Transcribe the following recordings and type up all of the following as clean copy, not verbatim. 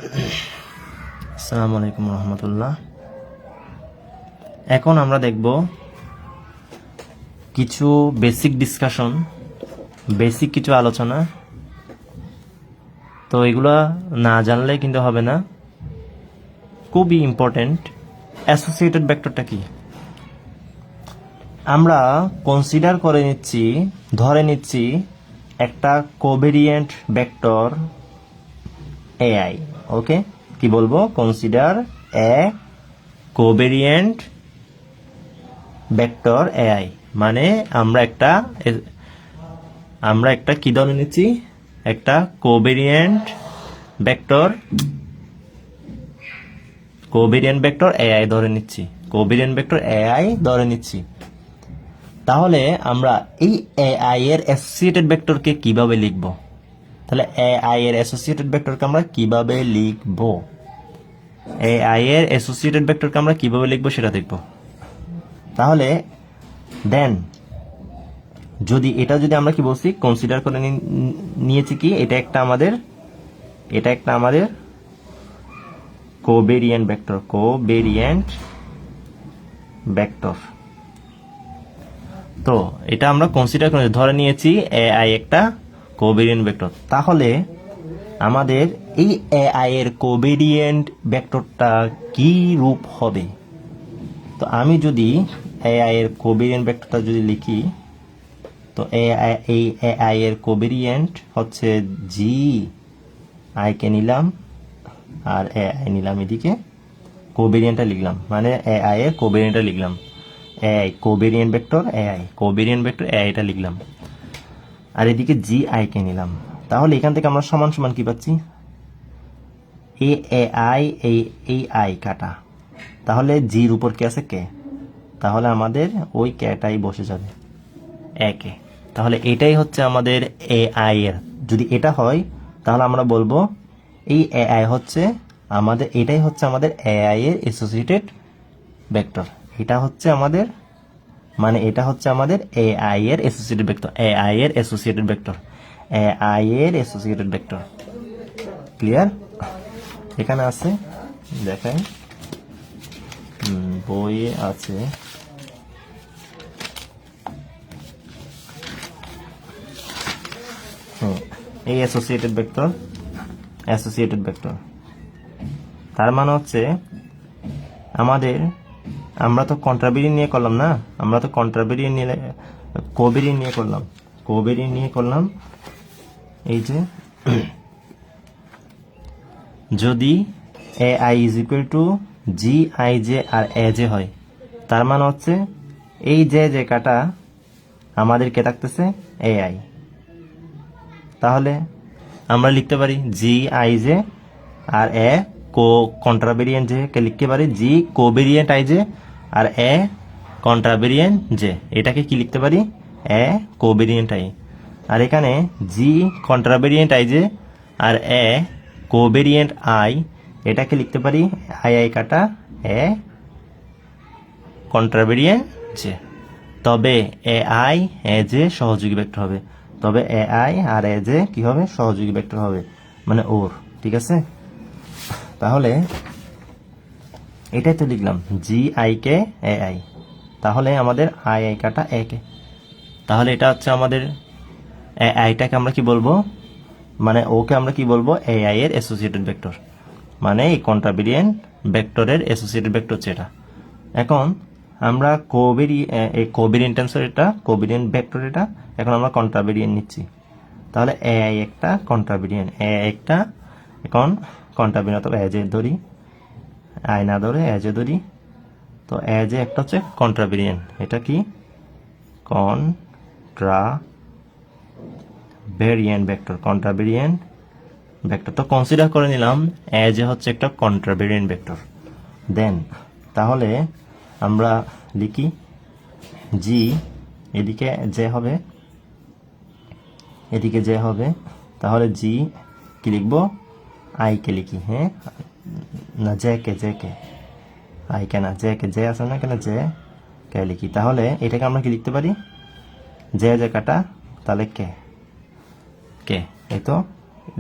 আসসালামু আলাইকুম রহমতুল্লাহ। এখন আমরা দেখব কিছু বেসিক ডিসকাশন, বেসিক কিছু আলোচনা। তো এগুলা না জানলে কিন্তু হবে না, খুবই ইম্পর্টেন্ট। অ্যাসোসিয়েটেড ভেক্টরটা কি আমরা কনসিডার করে নিচ্ছি, ধরে নিচ্ছি একটা কোভেরিয়েন্ট ভেক্টর এআই। ওকে, কি বলবো? কনসিডার এ কোভেরিয়েন্ট ভেক্টর এআই, মানে আমরা একটা কি ধরে নিচ্ছি? একটা কোভেরিয়েন্ট ভেক্টর এআই ধরে নিচ্ছি, কোভেরিয়েন্ট ভেক্টর এআই ধরে নিচ্ছি। তাহলে আমরা এই এআই এর অ্যাসোসিয়েটেড ভেক্টরকে কিভাবে লিখব? তাহলে এআই এর অ্যাসোসিয়েটেড ভেক্টরকে আমরা কিভাবে লিখব? এআই এর অ্যাসোসিয়েটেড ভেক্টরকে আমরা কিভাবে লিখব সেটা দেখব। তাহলে দেন যদি আমরা কি বলছি, কনসিডার করে নিয়েছি কি এটা একটা আমাদের কোভেরিয়েন্ট ভেক্টর। তো এটা আমরা কনসিডার করে ধরে নিয়েছি এআই একটা কোভেরিয়েন্ট ভেক্টর। তাহলে আমাদের এই এআই এর কোভেরিয়েন্ট ভেক্টরটা কি রূপ হবে? তো আমি যদি এআই এর কোভেরিয়েন্ট ভেক্টরটা যদি লিখি, তো এই এআই এর কোভেরিয়েন্ট হচ্ছে জি আই কে নিলাম আর এআই নিলাম, এদিকে কোভেরিয়েন্টটা লিখলাম, মানে এআই এর কোভেরিয়েন্টটা লিখলাম। এআই কোভেরিয়েন্ট ভেক্টর এআইটা লিখলাম, আর এদিকে জি আই কে নিলাম। তাহলে এখান থেকে আমরা সমান সমান কি পাচ্ছি? এআই এই আই কাটা, তাহলে জির উপর কে আছে? কে। তাহলে আমাদের ওই কেটাই বসে যাবে একে। তাহলে এটাই হচ্ছে আমাদের এআই এর। যদি এটা হয় তাহলে আমরা বলবো এই এআই হচ্ছে আমাদের, এটাই হচ্ছে আমাদের এআই এর অ্যাসোসিয়েটেড ভেক্টর। এটা হচ্ছে আমাদের, মানে এটা হচ্ছে আমাদের এআই এর অ্যাসোসিয়েটেড ভেক্টর। ক্লিয়ার? এখানে আছে, দেখেন বইয়ে আছে। এই অ্যাসোসিয়েটেড ভেক্টর তার মানে হচ্ছে আমরা তো কন্ট্রাভেরিয়েন্ট নিয়ে করলাম না, কোভেরিয়েন্ট নিয়ে করলাম। এই যে যদি A I is equal to G I J আর এ জে হয়, তার মানে হচ্ছে এই যে কাটা আমাদের কে থাকতেছে? A I. তাহলে আমরা লিখতে পারি জি আই জে আর এ কন্ট্রাভেরিয়েন্ট জে কে লিখতে পারি জি কোভেরিয়েন্ট আই জে আর এ কন্ট্রাভেরিয়েন্ট জে। এটাকে কি লিখতে পারি? A covariant I. আর এখানে জি কন্ট্রাভেরিয়েন্ট আই জে আর এ কোভেরিয়েন্ট আই, এটাকে লিখতে পারি আই কাটা এ কন্ট্রাভেরিয়েন্ট জে। তবে এ আই এ জে সহযোগী ভেক্টর হবে, তবে A I R A J কি হবে? সহযোগী ভেক্টর হবে, মানে ওর। ঠিক আছে? তাহলে এটাই তো লিখলাম G I K A I, তাহলে আমাদের আই কাটা এ কে। তাহলে এটা হচ্ছে আমাদের আইটাকে আমরা কি বলবো, মানে ওকে আমরা কি বলবো? এআই এর অ্যাসোসিয়েটেড ভেক্টর, মানে এই কন্ট্রাভেরিয়েন্ট ভেক্টরের অ্যাসোসিয়েটেড ভেক্টর হচ্ছে এটা। এখন আমরা কোভেরিয়েন্ট ভেক্টর এটা, এখন আমরা কন্ট্রাভেরিয়েন্ট নিচ্ছি। তাহলে এআই একটা কন্ট্রাভেরিয়েন্ট, এখন কন্ট্রাভেরিয়েন্ট অথবা এজে ধরি, আই না ধরে এজে ধরি। তো এজে একটা হচ্ছে কন্ট্রাভেরিয়েন্ট, এটা কি? কন্ট্রাভেরিয়েন্ট ভেক্টর। তো কনসিডার করে নিলাম এজে হচ্ছে একটা কন্ট্রাভেরিয়েন্ট ভেক্টর। দেন তাহলে আমরা লিখি জি, এদিকে জে হবে, তাহলে জি কি লিখবো? আই কে লিখি, হ্যাঁ না জে কে আই কে না, জে আছে না, কেন জে কে লিখি। তাহলে এটাকে আমরা কি লিখতে পারি? জে কাটা, তাহলে কে, এই তো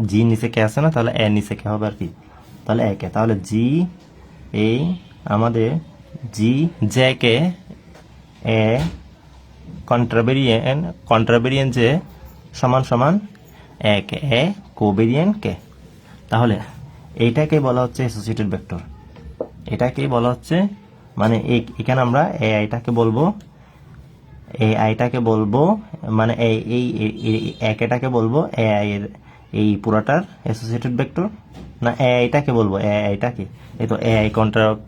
জি নিচে কে আছে না, তাহলে এ নিচে কে হবে আর কি, তাহলে একে, তাহলে জি এই আমাদের জি জেকে এ কন্ট্রাভেরিয়েন্ট যে সমান সমান এক এ কোভেরিয়েন্ট কে। তাহলে এইটাকে বলা হচ্ছে অ্যাসোসিয়েটেড ভেক্টর। এটাকেই বলা হচ্ছে মানে এখানে আমরা এ আইটাকে বলবো মানে এটাকে বলবো এ আই এর এই পুরাটার অ্যাসোসিয়েটেড ভেক্টর, না এ আইটাকে বলবো এ আইটাকে, এই তো এ আই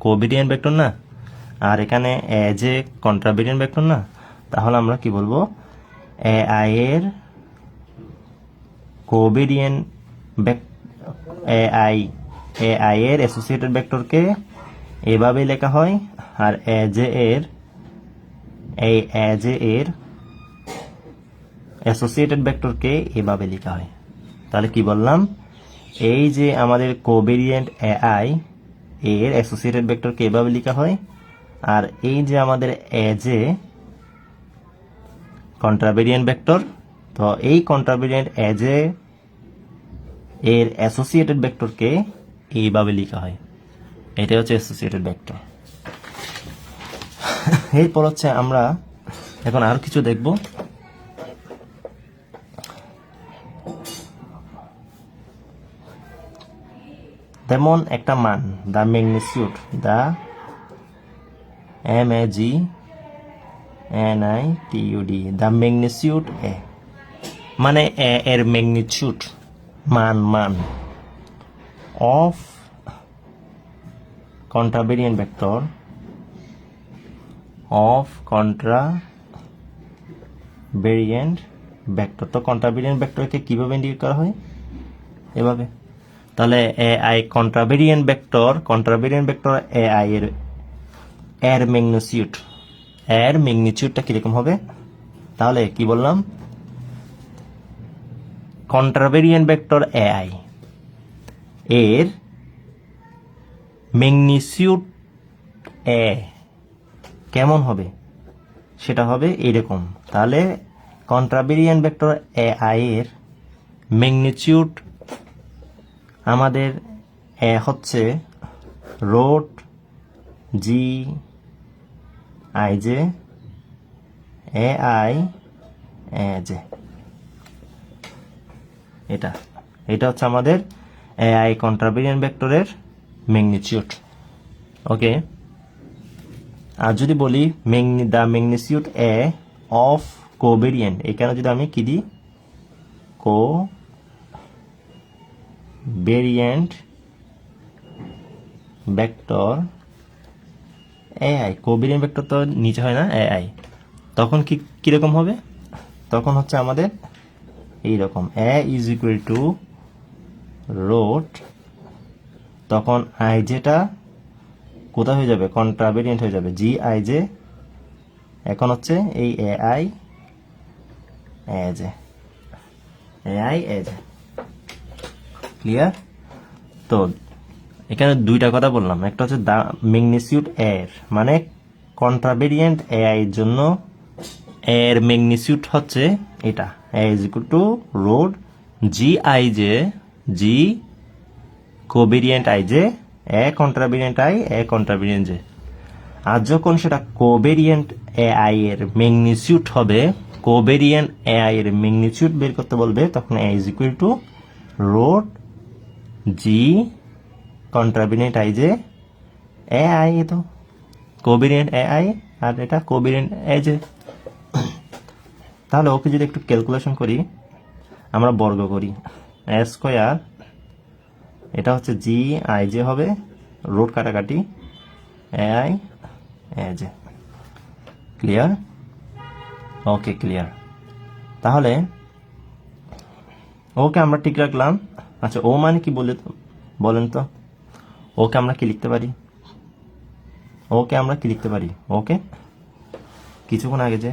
কোভেরিয়েন্ট ভেক্টর না, আর এখানে এ যে কন্ট্রাভেরিয়েন্ট ভেক্টর না, তাহলে আমরা কি বলবো এ আই এর কোভেরিয়েন্ট এ আই এর অ্যাসোসিয়েটেড ভেক্টরকে এভাবে লেখা হয়, আর এ জে এর অ্যাসোসিয়েটেড ভেক্টরকে এভাবে লেখা হয়। তাহলে কি বললাম, এই যে আমাদের কোভেরিয়েন্ট এ আই এর অ্যাসোসিয়েটেড ভেক্টরকে এভাবে লেখা হয়, আর এই যে আমাদের এ যে কন্ট্রাভেরিয়েন্ট ভেক্টর, তো এই কন্ট্রাভেরিয়েন্ট এ যে এর অ্যাসোসিয়েটেড ভেক্টরকে এইভাবে লেখা হয়। এটা হচ্ছে অ্যাসোসিয়েটেড ভেক্টর। এরপর হচ্ছে আমরা এখন আরো কিছু দেখব। যেমন একটা মান the magnitude, the MAGNITUD, the magnitude A মানে এ এর ম্যাগনিটিউড মান অফ কন্ট্রাভেরিয়েন্ট ভেক্টর তো কন্ট্রাভেরিয়েন্ট ভেক্টরকে কিভাবে ইন্ডিকেট করা হয়, এভাবে। তাহলে A I contravariant vector A I এর ম্যাগনিটিউডটা কিরকম হবে, তাহলে কি বললাম, কন্ট্রাভেরিয়েন্ট ভেক্টর এ আই এর ম্যাগনিটিউড এ কেমন হবে, সেটা হবে এইরকম। তাহলে কন্ট্রাভেরিয়েন্ট ভেক্টর এ আই এর ম্যাগনিটিউড আমাদের এ হচ্ছে root G I J A I A J, এটা হচ্ছে আমাদের এ আই কন্ট্রাভেরিয়েন্ট ভেক্টরের ম্যাগনিটিউড। ওকে, আর যদি বলি the magnitude A of covariant, এখানে যদি আমি কি দিই covariant vector A I, covariant vector তো নিচে হয় না এ আই, তখন কিরকম হবে, তখন হচ্ছে আমাদের এইরকম এ ইজ ইকুয়াল টু রোট, তখন আই জেটা কোথায় হয়ে যাবে, কন্ট্রাভেরিয়েন্ট হয়ে যাবে, জি আই জে, এখন হচ্ছে এই এ আই এ জে, ক্লিয়ার? তো এখানে দুইটা কথা বললাম, একটা হচ্ছে দা ম্যাগনিটিউড এর মানে কন্ট্রাভেরিয়েন্ট এ আই এর জন্য এর ম্যাগনিটিউড হচ্ছে এটা, A is equal to root G I J, G covariant I J A contravariant I A contravariant J. আর যখন সেটা কোভেরিয়েন্ট এ আই এর ম্যাগনিটিউড হবে, কোভেরিয়েন্ট এ আই এর ম্যাগনিটিউড বের করতে বলবে, তখন A is equal to root G contravariant I J A I, A তো কোভেরিয়েন্ট এ আই আর এটা কোভেরিয়েন্ট এ জে। তাহলে ওকে যদি একটু ক্যালকুলেশন করি, আমরা বর্গ করি, এ স্কোয়ার, এটা হচ্ছে জি আই জে হবে, রোড কাটাকাটি এ I A J. Clear? Okay, clear. তাহলে ওকে আমরা ঠিক রাখলাম। আচ্ছা, ও মানে কি বলেন তো, ওকে আমরা কি লিখতে পারি, ওকে কিছুক্ষণ আগে যে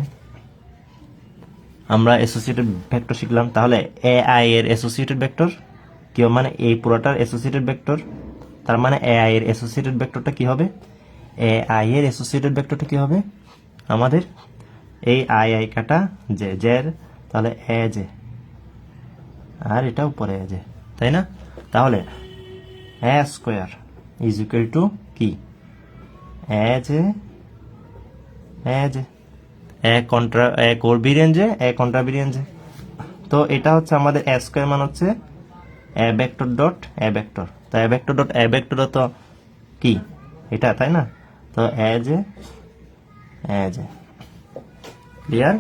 আমরা অ্যাসোসিয়েটেড ভেক্টর শিখলাম, তাহলে এ আই এর অ্যাসোসিয়েটেড ভেক্টর কি মানে এই পুরোটার অ্যাসোসিয়েটেড ভেক্টর, তার মানে এ আই এর অ্যাসোসিয়েটেড ভেক্টরটা কি হবে, এ আই এর অ্যাসোসিয়েটেড ভেক্টরটা কি হবে আমাদের এই আই কাটা জের, তাহলে এ জে, আর এটা উপরে এ জে, তাই না? তাহলে এ স্কোয়ার ইজ ইকুয়াল টু কি এ কোভেরিয়েন্ট এ কন্ট্রাভেরিয়েন্ট। তো এটা হচ্ছে আমাদের এ স্কোয়ার মান হচ্ছে A vector dot A vector. তো A vector dot A vector তো কি এটা, তাই না? তো এজ ক্লিয়ার?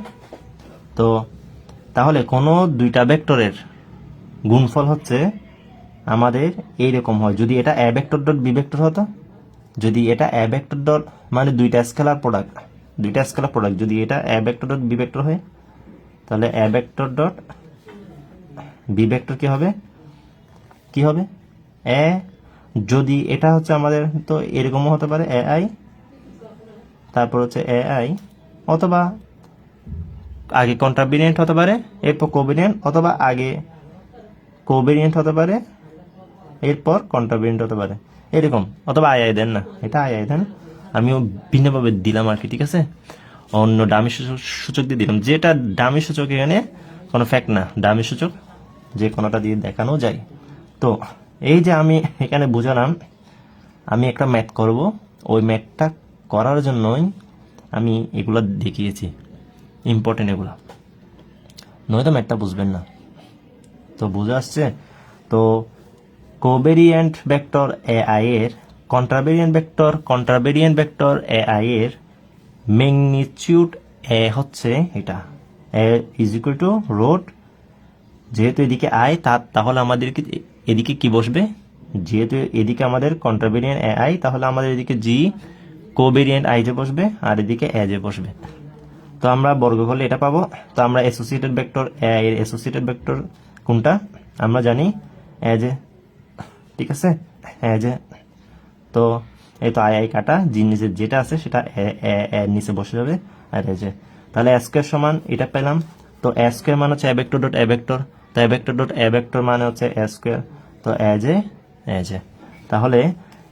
তো তাহলে কোনো দুইটা ভেক্টরের গুণফল হচ্ছে আমাদের এইরকম হয় যদি এটা A vector dot B vector হতো। যদি এটা এ ভেক্টর ডট মানে দুইটা স্কেলার প্রোডাক্ট যদি এটা A vector dot B vector হয়, তাহলে A vector dot B vector কি হবে এ। যদি এটা হচ্ছে আমাদের, তো এরকমও হতে পারে এ আই, তারপর হচ্ছে এ আই, অথবা আগে কন্ট্রাভেরিয়েন্ট হতে পারে এরপর কোভেরিয়েন্ট, অথবা আগে কোভেরিয়েন্ট হতে পারে এরপর কন্ট্রাভেরিয়েন্ট হতে পারে, এরকম। অথবা আই দেন না, এটা আই দেন, আমিও ভিন্নভাবে দিলাম আর কি, ঠিক আছে? অন্য ডামি সূচক দিয়ে দিলাম, যেটা ডামি সূচক এখানে কোনো ফ্যাক্ট না, ডামি সূচক যে কোনোটা দিয়ে দেখানো যায়। তো এই যে আমি এখানে বুঝালাম, আমি একটা ম্যাথ করব, ওই ম্যাথটা করার জন্যই আমি এগুলো দেখিয়েছি, ইম্পর্টেন্ট এগুলো, নয়তো ম্যাথটা বুঝবেন না। তো বুঝে আসছে? তো কোভেরিয়েন্ট ভেক্টর এ আই এর কন্ট্রাভেরিয়েন্ট ভেক্টর এ আই এর ম্যাগনিটিউড এ হচ্ছে এটা, এ ইজ ইকুয়াল টু রোট, যেহেতু এদিকে আই তাহলে আমাদেরকে এদিকে কি বসবে, যেহেতু এদিকে আমাদের কন্ট্রাভেরিয়েন্ট এ আই, তাহলে আমাদের এদিকে জি কোভেরিয়েন্ট আই যে বসবে, আর এদিকে এ যে বসবে। তো আমরা বর্গ করলে এটা পাবো। তো আমরা অ্যাসোসিয়েটেড ভেক্টর এ আই এর অ্যাসোসিয়েটেড ভেক্টর কোনটা আমরা জানি, এ যে, ঠিক আছে? এ যে, তো এই তো আই কাটা, জি নিচে যেটা আছে সেটা এর নিচে বসে যাবে, আর এই যে, তাহলে এ স্কোয়ার সমান এটা পেলাম। তো এ স্কোয়ার মানে হচ্ছে A vector dot A vector, তো A vector dot A vector মানে হচ্ছে এ স্কোয়ার। তো এ যে, তাহলে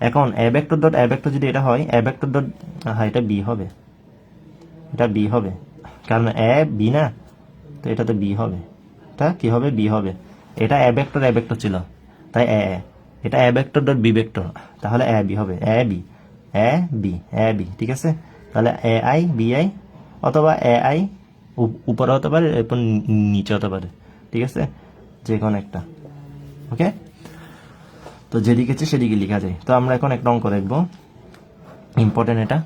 এখন A vector dot A vector যদি এটা হয়, এ ভেক্টর ডট, হ্যাঁ এটা বি হবে, এটা বি হবে, কারণ এ বি না, তো এটা তো বি হবে, এটা কি হবে, বি হবে। এটা এ ভেক্টর ছিল, তাই এটা A vector dot B vector, তাহলে এ বি হবে, এ বি, ঠিক আছে? তাহলে এ আই বি আই, অথবা এ আই উপরে হতে পারে, এরপর নিচে হতে পারে, ঠিক আছে? যে কোনো একটা, ওকে? তো যেদিকে আছে সেদিকে লেখা যায়। তো আমরা এখন একটা অঙ্ক দেখবো, ইম্পর্টেন্ট এটা।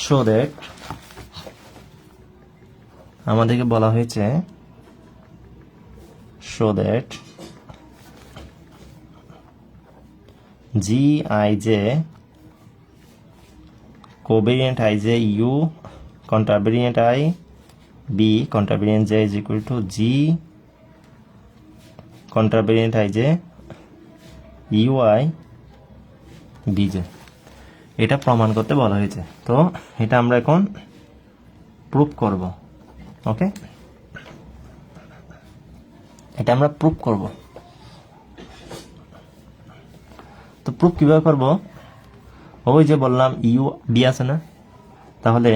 সো দ্যাট আমাদেরকে বলা হয়েছে, so that G I J covariant I J U contravariant I B contravariant J is equal to G contravariant I J U I B J, এটা প্রমাণ করতে বলা হয়েছে। তো এটা আমরা এখন প্রুফ করব, ওকে? এটা আমরা প্রুফ করব। তো প্রুফ কিভাবে করব? ওই যে বললাম ইউ বি আছে না, তাহলে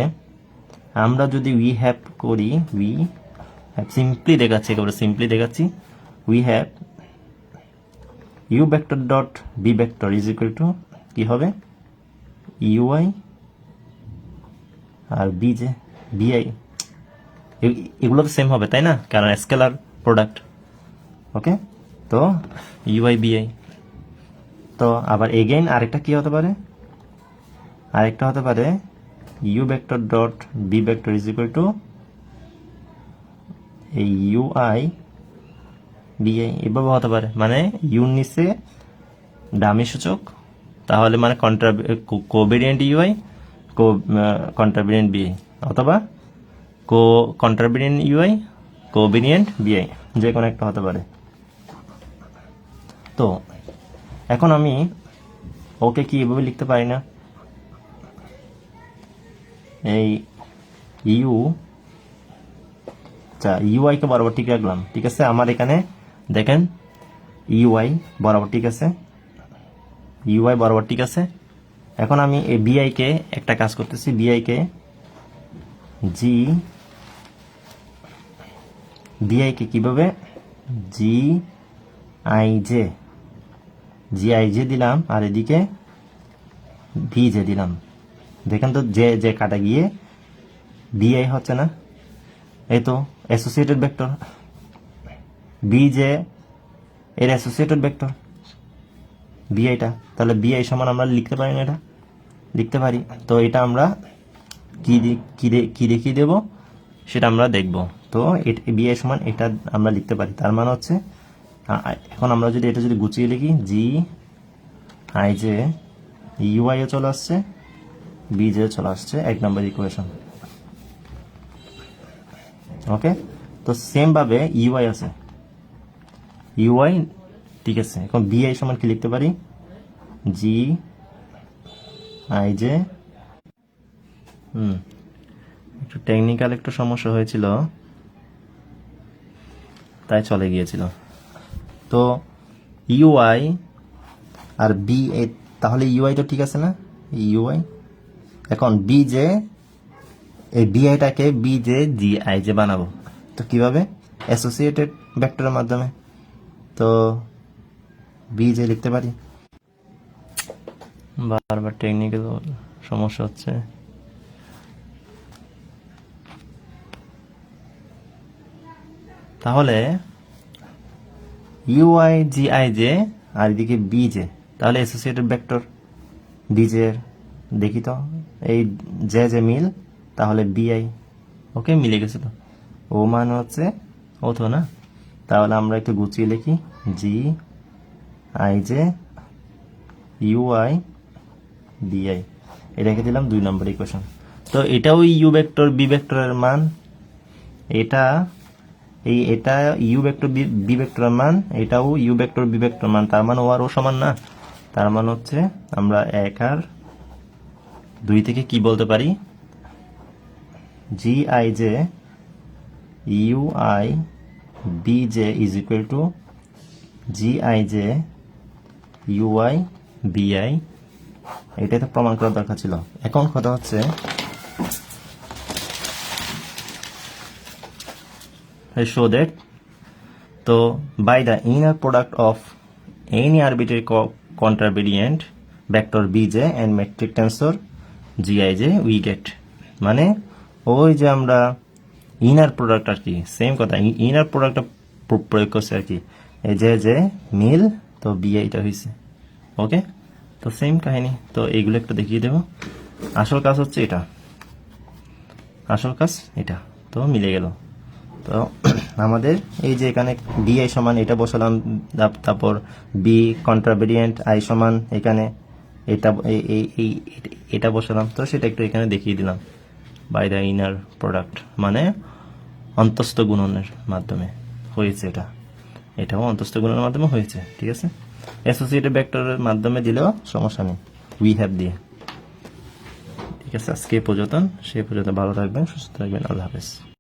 আমরা যদি উই হ্যাভ করি, উই হ্যাভ সিম্পলি দেখাচ্ছি, একেবারে সিম্পলি দেখাচ্ছি, we have U vector dot B vector is equal to কি হবে, ইউআই আর বি যে বিআই, এগুলো তো সেম হবে, তাই না? কারণ স্কেলার প্রোডাক্ট, ওকে? তো ইউআই বিআই। তো আবার এগেইন আরেকটা কি হতে পারে, আরেকটা হতে পারে U vector dot B vector is equal to এই ইউআই বিআই, এভাবে হতে পারে, মানে ইউর নিচে ডামি সূচক, তাহলে মানে কোভেরিয়েন্ট ইউআই কন্ট্রাভেরিয়েন্ট বিআই, অথবা কন্ট্রাভেরিয়েন্ট ইউআই কোভেরিয়েন্ট বিআই, যে কোনো একটা হতে পারে। তো এখন আমি ওকে কি এভাবে লিখতে পারি না, এই ইউ, আচ্ছা ইউআই কে বরাবর ঠিক রাখলাম, ঠিক আছে? আমার এখানে দেখেন ইউআই বরাবর ঠিক আছে, ইউআই বরাবর, ঠিক আছে। এখন আমি এই বিআই কে একটা কাজ করতেছি, বিআই কে কিভাবে জি আই জে দিলাম, আর এদিকে ভিজে দিলাম। দেখেন তো যে কাটা গিয়ে বিআই হচ্ছে না, এই তো অ্যাসোসিয়েটেড ভেক্টর, বিজে এর অ্যাসোসিয়েটেড ভেক্টর বিআইটা, তাহলে বিআই সমান আমরা লিখতে পারি না, এটা লিখতে পারি। তো এটা আমরা কি দেখিয়ে দেব সেটা আমরা দেখব। তো বিআই সমান এটা আমরা লিখতে পারি, তার মানে হচ্ছে এখন আমরা যদি এটা যদি গুছিয়ে লিখি, জি/জে ইউআই এ চলে আসছে, বিজে চলে আসছে, 1 নম্বর ইকুয়েশন। ওকে, তো সেম ভাবে ইউআই আছে, ইউআই, ঠিক আছে। এখন বিআই সমান কি লিখতে পারি, জি/জে, একটু টেকনিক্যাল একটু সমস্যা হয়েছিল, তাই চলে গিয়েছিল। তো ইউআই আর বি, তাহলে ইউআই তো ঠিক আছে না, ইউআই। এখন বিজে, এই বিআইটাকে জি/জে বানাবো, তো কিভাবে, অ্যাসোসিয়েটেড ভেক্টরের মাধ্যমে। তো বিজে লিখতে পারি, বারবার টেকনিক্যাল সমস্যা হচ্ছে। তাহলে ইউআই জি/জে আর এদিকে বিজে, তাহলে অ্যাসোসিয়েটেড ভেক্টর বিজে, দেখি তো এই যে মিল, তাহলে বিআই, ওকে, মিলে গেছে। তো ও মানে হচ্ছে ও তো না, তাহলে আমরা একটু গুছিয়ে লিখি, জি/জে ইউআই বিআই, এটাকে দিলাম 2 নম্বর ইকুয়েশন। তো এটাও ইউ ভেক্টর বি ভেক্টরের মান, এটা ইউ ভেক্টর বি ভেক্টরের মান, এটাও ইউ ভেক্টর বি ভেক্টর মান, তার মানে ও আর ও সমান না। তার মানে হচ্ছে আমরা 1 আর 2 থেকে কি বলতে পারি, G J UI BJ is equal to G J UI BI. এটাই তো প্রমাণ করার দরকার ছিল। এখন কথা হচ্ছে show that, so by the inner product of any arbitrary contravariant vector bj and metric tensor gij we get, মানে ওই যে আমরা ইনার প্রোডাক্ট আর কি, সেম কথা, ইনার প্রোডাক্টটা প্রয়োগ করছে আর কি, এই যে মিল, তো বিআইটা হয়েছে। ওকে, তো সেম কাহিনী। তো এইগুলো একটা দেখিয়ে দেব। আসল কাজ হচ্ছে এটা, তো মিলে গেল। তো আমাদের এই যে এখানে বিআই সমান এটা বসালাম, তারপর বি কন্ট্রাভেরিয়েন্ট আই সমান এখানে এটা বসালাম, তো সেটা একটু এখানে দেখিয়ে দিলাম, বাই দ্য ইনার প্রোডাক্ট, মানে অন্তস্থ গুণনের মাধ্যমে হয়েছে। এটাও অন্তস্থ গুণনের মাধ্যমে হয়েছে, ঠিক আছে। অ্যাসোসিয়েটেড ভেক্টরের মাধ্যমে দিলেও সমস্যা নেই, উই হ্যাভ দিয়ে, ঠিক আছে। আজকে পর্যন্ত, সে পর্যন্ত ভালো থাকবেন, সুস্থ থাকবেন, আল্লাহ হাফেজ।